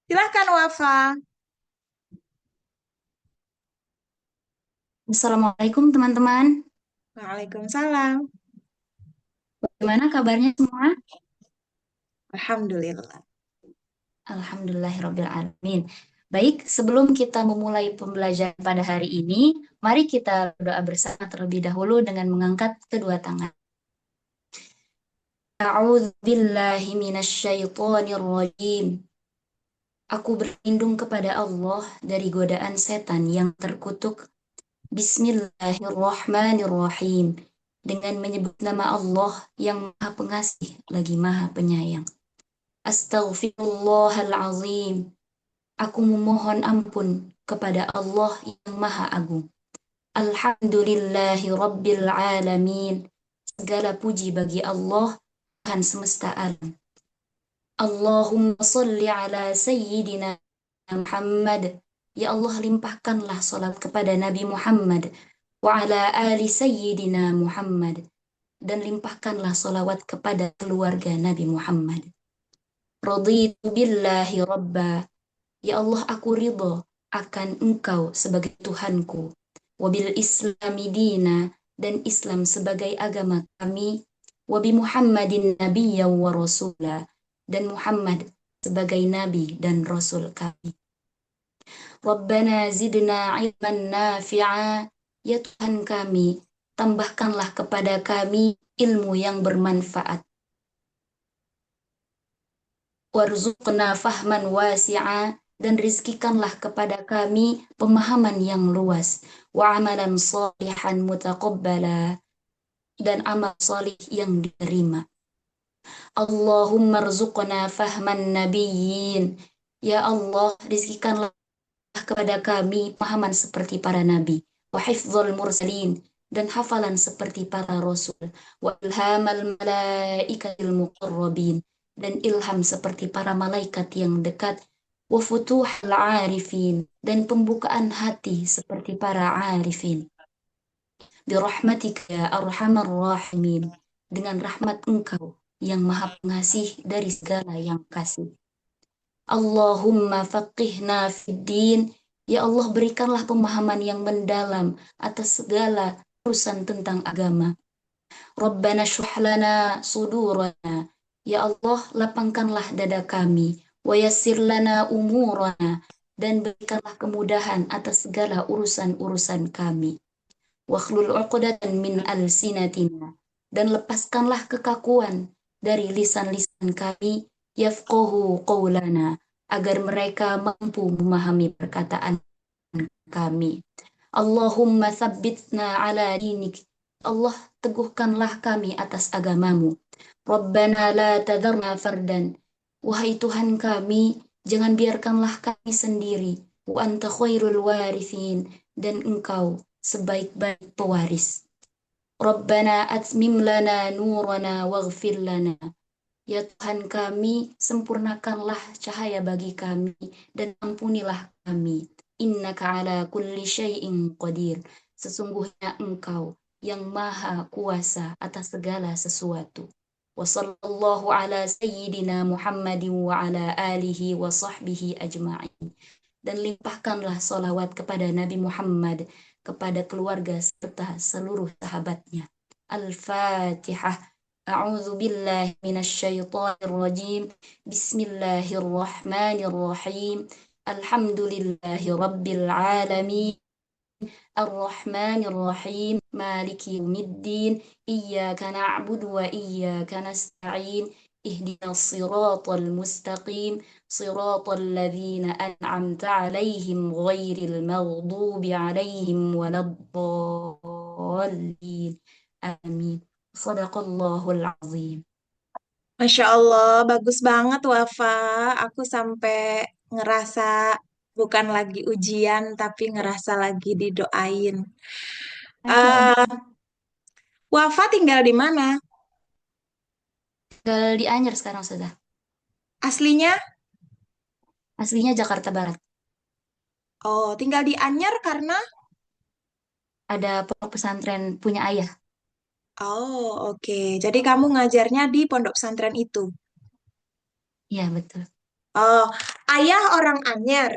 Silahkan Wafa. Assalamualaikum teman-teman. Waalaikumsalam. Bagaimana kabarnya semua? Alhamdulillah. Alhamdulillahirrabbilalamin. Baik, sebelum kita memulai pembelajaran pada hari ini, mari kita berdoa bersama terlebih dahulu dengan mengangkat kedua tangan. A'udzu billahi minasyaitonir rajim. Aku berlindung kepada Allah dari godaan setan yang terkutuk. Bismillahirrahmanirrahim. Dengan menyebut nama Allah yang Maha Pengasih lagi Maha Penyayang. Astaghfirullahalazim. Aku memohon ampun kepada Allah yang Maha Agung. Alhamdulillahi Rabbil Alamin. Segala puji bagi Allah, Tuhan semesta alam. Allahumma salli ala Sayyidina Muhammad. Ya Allah, limpahkanlah salat kepada Nabi Muhammad. Wa ala ali Sayyidina Muhammad. Dan limpahkanlah salawat kepada keluarga Nabi Muhammad. Raditu billahi rabba. Ya Allah, aku ridho akan Engkau sebagai Tuhanku. Wabil Islami dina, dan Islam sebagai agama kami. Wabi Muhammadin nabiyya wa rasula, dan Muhammad sebagai nabi dan rasul kami. Rabbana zidna ilman nafi'a. Ya Tuhan kami, tambahkanlah kepada kami ilmu yang bermanfaat. Warzuqna fahman wasi'a, dan rizkikanlah kepada kami pemahaman yang luas. Wa amalan salihan mutaqabbala, dan amal salih yang diterima. Allahumma rzuqna fahman nabiyyin. Ya Allah, rizkikanlah kepada kami pemahaman seperti para nabi. Wa hifdzul mursalin, dan hafalan seperti para rasul. Wa ilhamal malaikatil muqarrabin, dan ilham seperti para malaikat yang dekat. Wa futuhal arifin, dan pembukaan hati seperti para arifin. Birahmatika ya arhamar rahimin, dengan rahmat Engkau yang Maha Pengasih dari segala yang kasih. Allahumma faqihna fid din. Ya Allah, berikanlah pemahaman yang mendalam atas segala urusan tentang agama. Rabbana syuh lana sudurana. Ya Allah, lapangkanlah dada kami. Wa yassir lana umurana, dan berikanlah kemudahan atas segala urusan-urusan kami. Wakhlul uqdatan min alsinatina, dan lepaskanlah kekakuan dari lisan-lisan kami, yafqahu qawlana, agar mereka mampu memahami perkataan kami. Allahumma thabbitna ala dinik. Allah, teguhkanlah kami atas agamamu. Rabbana la tadharna fardan. Wahai Tuhan kami, jangan biarkanlah kami sendiri. Wa anta khairul warithin, dan Engkau sebaik-baik pewaris. Rabbana atmim lana nurana waghfir lana. Ya Tuhan kami, sempurnakanlah cahaya bagi kami dan ampunilah kami. Innaka ala kulli syai'in qadir. Sesungguhnya Engkau yang maha kuasa atas segala sesuatu. Wa sallallahu ala sayyidina Muhammadin wa ala alihi wa sahbihi ajma'in. Dan limpahkanlah solawat kepada Nabi Muhammad, kepada keluarga serta seluruh sahabatnya. Al-Fatihah. A'udzu billahi minasyaitonir rajim. Bismillahirrahmanirrahim. Alhamdulillahi rabbil alamin. الرحمن الرحيم مالك يوم الدين إياك نعبد وإياك نستعين اهدنا الصراط المستقيم صراط الذين أنعمت عليهم غير المغضوب عليهم ولا الضالين آمين صدق الله العظيم. Masya Allah, bagus banget Wafa. Aku sampai ngerasa bukan lagi ujian, tapi ngerasa lagi didoain. Eh, Wafa tinggal di mana? Tinggal di Anyer sekarang sudah. Aslinya? Aslinya Jakarta Barat. Oh, tinggal di Anyer karena? Ada pondok pesantren punya ayah. Oh, oke. Jadi kamu ngajarnya di pondok pesantren itu. Iya betul. Oh, ayah orang Anyer.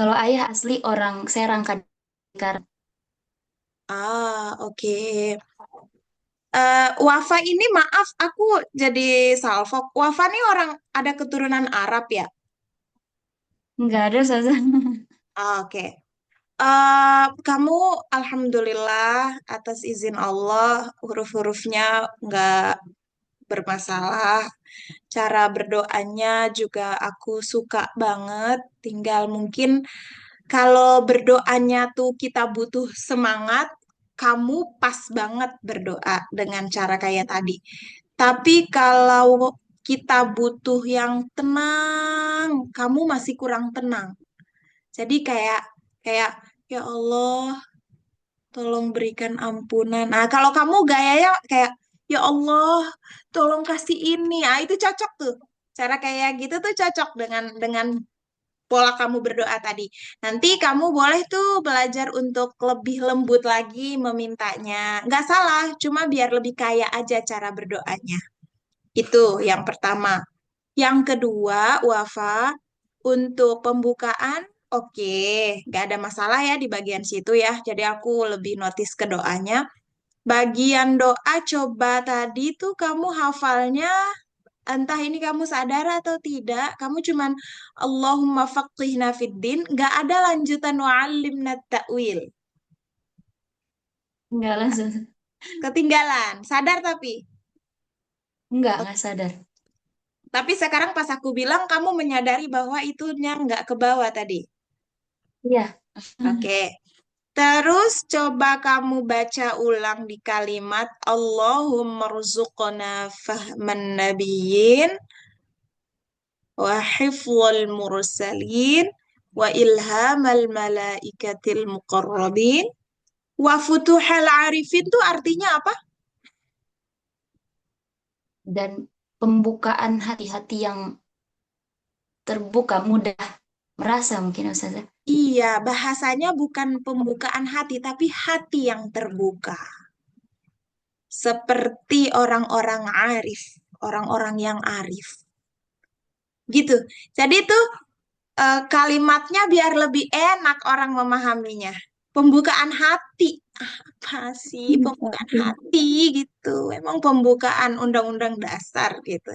Kalau ayah asli orang Serang Kadekar. Ah, oke. Wafa ini maaf, aku jadi salfok. Wafa ini orang ada keturunan Arab ya? Nggak ada Ustazah. Ah, oke. Kamu alhamdulillah atas izin Allah huruf-hurufnya nggak bermasalah. Cara berdoanya juga aku suka banget. Tinggal mungkin kalau berdoanya tuh kita butuh semangat, kamu pas banget berdoa dengan cara kayak tadi. Tapi kalau kita butuh yang tenang, kamu masih kurang tenang. Jadi kayak kayak ya Allah, tolong berikan ampunan. Nah, kalau kamu gayanya kayak ya Allah, tolong kasih ini. Ah, itu cocok tuh. Cara kayak gitu tuh cocok dengan pola kamu berdoa tadi. Nanti kamu boleh tuh belajar untuk lebih lembut lagi memintanya. Nggak salah, cuma biar lebih kaya aja cara berdoanya. Itu yang pertama. Yang kedua, Wafa, untuk pembukaan, oke, nggak ada masalah ya di bagian situ ya. Jadi aku lebih notice ke doanya. Bagian doa coba tadi tuh kamu hafalnya, entah ini kamu sadar atau tidak, kamu cuman Allahumma faqihna fiddin, nggak ada lanjutan wa'allimna ta'wil. Nggak lah Ustazah. Ketinggalan, sadar tapi. Nggak sadar. Tapi sekarang pas aku bilang, kamu menyadari bahwa itunya nggak ke bawah tadi. Iya. Oke. Terus coba kamu baca ulang di kalimat Allahumma rzuqna fahman nabiyyin wa hifdzal mursalin wa ilhamal malaikatil muqarrabin wa futuhal arifin itu artinya apa? Dan pembukaan hati-hati yang terbuka, mudah merasa mungkin Ustazah. Iya, bahasanya bukan pembukaan hati, tapi hati yang terbuka. Seperti orang-orang arif, orang-orang yang arif. Gitu. Jadi tuh kalimatnya biar lebih enak orang memahaminya. Pembukaan hati. Apa sih pembukaan hati gitu? Emang pembukaan undang-undang dasar gitu.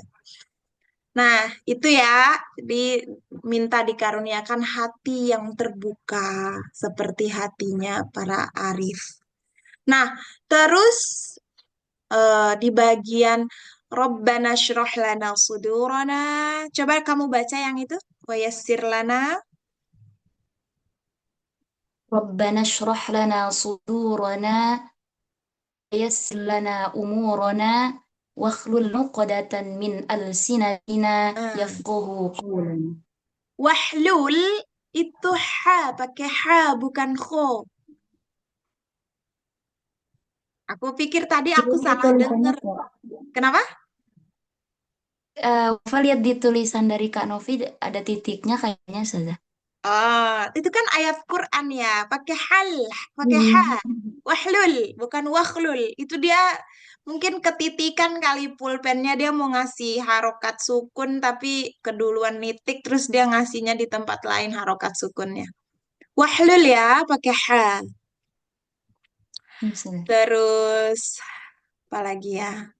Nah, itu ya. Jadi minta dikaruniakan hati yang terbuka seperti hatinya para arif. Nah, terus di bagian Rabbana syrah lana sudurana. Coba kamu baca yang itu. Wa yassir lana. ربنا اشرح لنا صدورنا ويسر لنا أمورنا واحلل عقدة من ألسنتنا Nah, يفقه قولنا. wahlul itu ha, pakai ha bukan kho. Aku pikir tadi aku Ini salah tulisannya dengar. kok. Kenapa? Wafa lihat di tulisan dari Kak Novi ada titiknya kayaknya saja. Oh, itu kan ayat Quran ya, pakai hal, pakai ha. Hmm. Wahlul, bukan wakhlul. Itu dia mungkin ketitikan kali pulpennya dia mau ngasih harokat sukun tapi keduluan nitik terus dia ngasihnya di tempat lain harokat sukunnya. Wahlul ya, pakai ha. Bisa. Terus apa lagi ya?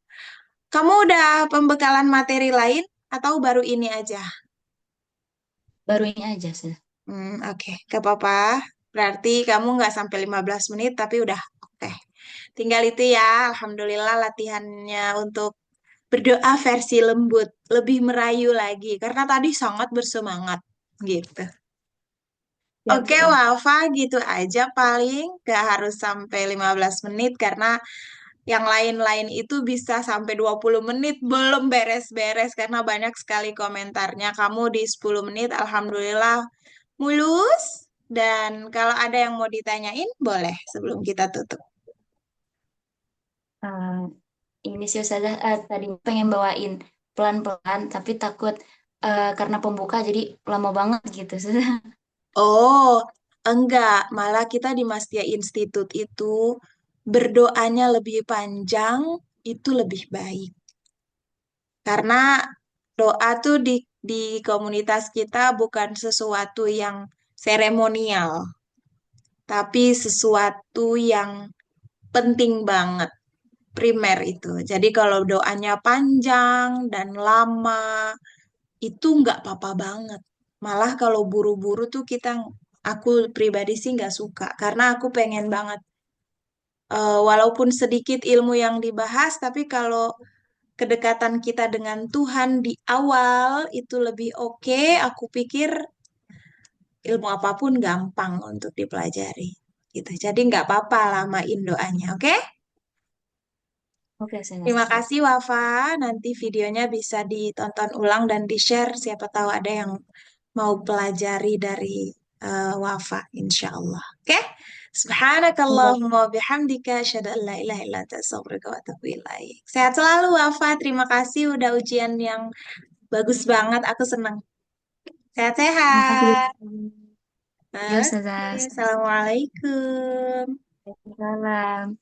Kamu udah pembekalan materi lain atau baru ini aja? Baru ini aja sih. Oke, gak apa-apa. Berarti kamu nggak sampai 15 menit, tapi udah oke. Tinggal itu ya, Alhamdulillah latihannya untuk berdoa versi lembut, lebih merayu lagi, karena tadi sangat bersemangat, gitu. Siap, Oke, siap. Wafa, gitu aja paling. Gak harus sampai 15 menit, karena yang lain-lain itu bisa sampai 20 menit belum beres-beres, karena banyak sekali komentarnya. Kamu di 10 menit, Alhamdulillah mulus. Dan kalau ada yang mau ditanyain, boleh sebelum kita tutup. Eh, ini sih Ustazah tadi pengen bawain pelan-pelan tapi takut karena pembuka jadi lama banget gitu. Oh, enggak. Malah kita di Mastia Institute itu berdoanya lebih panjang, itu lebih baik. Karena doa tuh di komunitas kita bukan sesuatu yang seremonial, tapi sesuatu yang penting banget, primer itu. Jadi kalau doanya panjang dan lama, itu nggak apa-apa banget. Malah kalau buru-buru tuh aku pribadi sih nggak suka, karena aku pengen banget, walaupun sedikit ilmu yang dibahas, tapi kalau kedekatan kita dengan Tuhan di awal itu lebih oke, aku pikir ilmu apapun gampang untuk dipelajari. Gitu. Jadi nggak apa-apa lamain doanya, oke? Oke, saya Terima siap. kasih Wafa. Nanti videonya bisa ditonton ulang dan di-share. Siapa tahu ada yang mau pelajari dari Wafa, insya Allah. Oke? Iya. Subhanakallahumma wa bihamdika asyhadu an la ilaha illa anta astaghfiruka wa atubu ilaik. Sehat selalu Wafa. Terima kasih udah ujian yang bagus banget. Aku senang. Makasih. Sehat-sehat. Ya, Oke, Ustazah. Assalamualaikum. Waalaikumsalam.